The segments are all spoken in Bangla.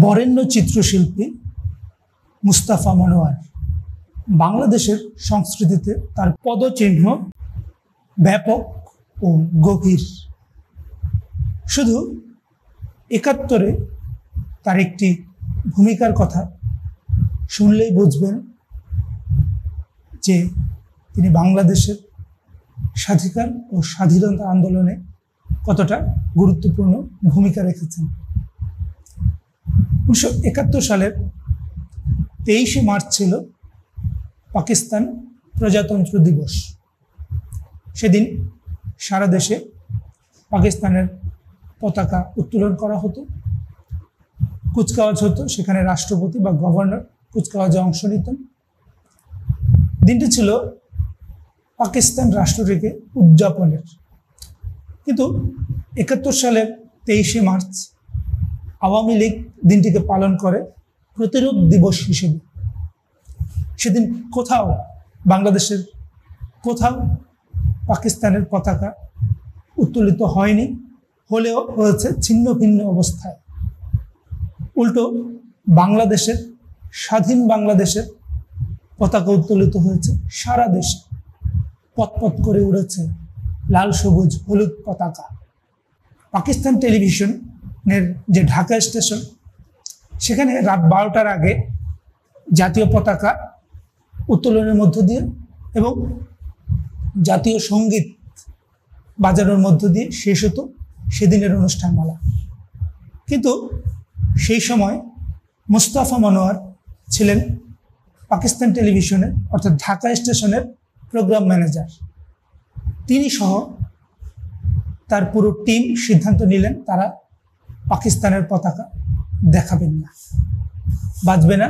বরেণ্য চিত্রশিল্পী মুস্তাফা মনোয়ার বাংলাদেশের সংস্কৃতিতে তার পদচিহ্ন ব্যাপক ও গভীর। শুধু ৭১-এ তার একটি ভূমিকার কথা শুনলেই বুঝবেন যে তিনি বাংলাদেশের স্বাধিকার ও স্বাধীনতা আন্দোলনে কতটা গুরুত্বপূর্ণ ভূমিকা রেখেছেন। ১৯৭১ সালের ২৩শে মার্চ ছিল পাকিস্তান প্রজাতন্ত্র দিবস। সেদিন সারা দেশে পাকিস্তানের পতাকা উত্তোলন করা হতো, কুচকাওয়াজ হতো, সেখানে রাষ্ট্রপতি বা গভর্নর কুচকাওয়াজে অংশ নিতেন। দিনটি ছিল পাকিস্তান রাষ্ট্রটিকে উদযাপনের। কিন্তু ৭১ সালের ২৩শে মার্চ আওয়ামী লীগ দিনটিকে পালন করে প্রতিরোধ দিবস হিসেবে। সেদিন বাংলাদেশের কোথাও পাকিস্তানের পতাকা উত্তোলিত হয়নি, হলেও হয়েছে ছিন্ন ভিন্ন অবস্থায়। উল্টো বাংলাদেশের স্বাধীন বাংলাদেশের পতাকা উত্তোলিত হয়েছে সারা দেশে, পথ করে উড়েছে লাল সবুজ হলুদ পতাকা। পাকিস্তান টেলিভিশনের যে ঢাকা স্টেশন, সেখানে রাত ১২টার আগে জাতীয় পতাকা উত্তোলনের মধ্য দিয়ে এবং জাতীয় সঙ্গীত বাজানোর মধ্য দিয়ে শেষ হতো সেদিনের অনুষ্ঠানমালা। কিন্তু সেই সময় মুস্তাফা মনোয়ার ছিলেন পাকিস্তান টেলিভিশনের অর্থাৎ ঢাকা স্টেশনের প্রোগ্রাম ম্যানেজার। তিনি সহ তার পুরো টিম সিদ্ধান্ত নিলেন তারা পাকিস্তানের পতাকা দেখাবেন না, বাজবে না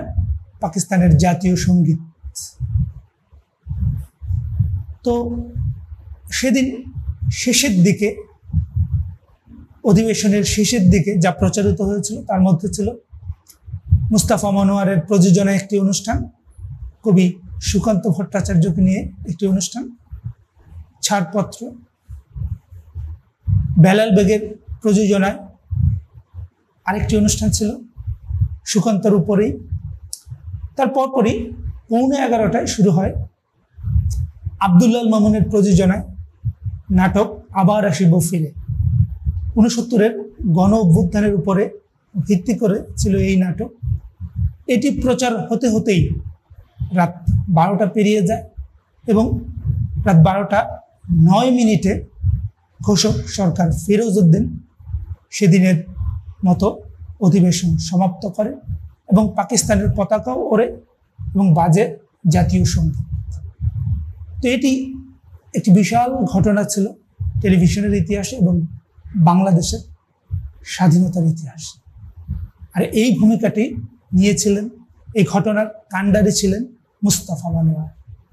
পাকিস্তানের জাতীয় সঙ্গীত। তো সেদিন শেষের দিকে, অধিবেশনের শেষের দিকে যা প্রচারিত হয়েছিল তার মধ্যে ছিল মুস্তাফা মনোয়ারের প্রযোজনায় একটি অনুষ্ঠান, কবি সুকান্ত ভট্টাচার্যকে নিয়ে একটি অনুষ্ঠান, ছাড়পত্র, বেলাল বেগের প্রযোজনায় আরেকটি অনুষ্ঠান ছিল সুকান্তর উপরেই। তার পরপরই 11:15টায় শুরু হয় আব্দুল্লাহ মামুনের প্রযোজনায় নাটক আবার আসিব ফিরে। ৬৯-এর গণ অভ্যুত্থানের উপরে ভিত্তি করে ছিল এই নাটক। এটি প্রচার হতে হতেই রাত ১২টা পেরিয়ে যায় এবং রাত ১২টা ৯ ঘোষক সরকার ফিরোজ উদ্দিন সেদিনের মতো অধিবেশন সমাপ্ত করে এবং পাকিস্তানের পতাকাও ওড়ে এবং বাজে জাতীয় সঙ্গীত। তো এটি একটি বিশাল ঘটনা ছিল টেলিভিশনের ইতিহাসে এবং বাংলাদেশের স্বাধীনতার ইতিহাসে। আর এই ভূমিকাটি নিয়েছিলেন, এই ঘটনার কাণ্ডারি ছিলেন মুস্তাফা মনোয়ার।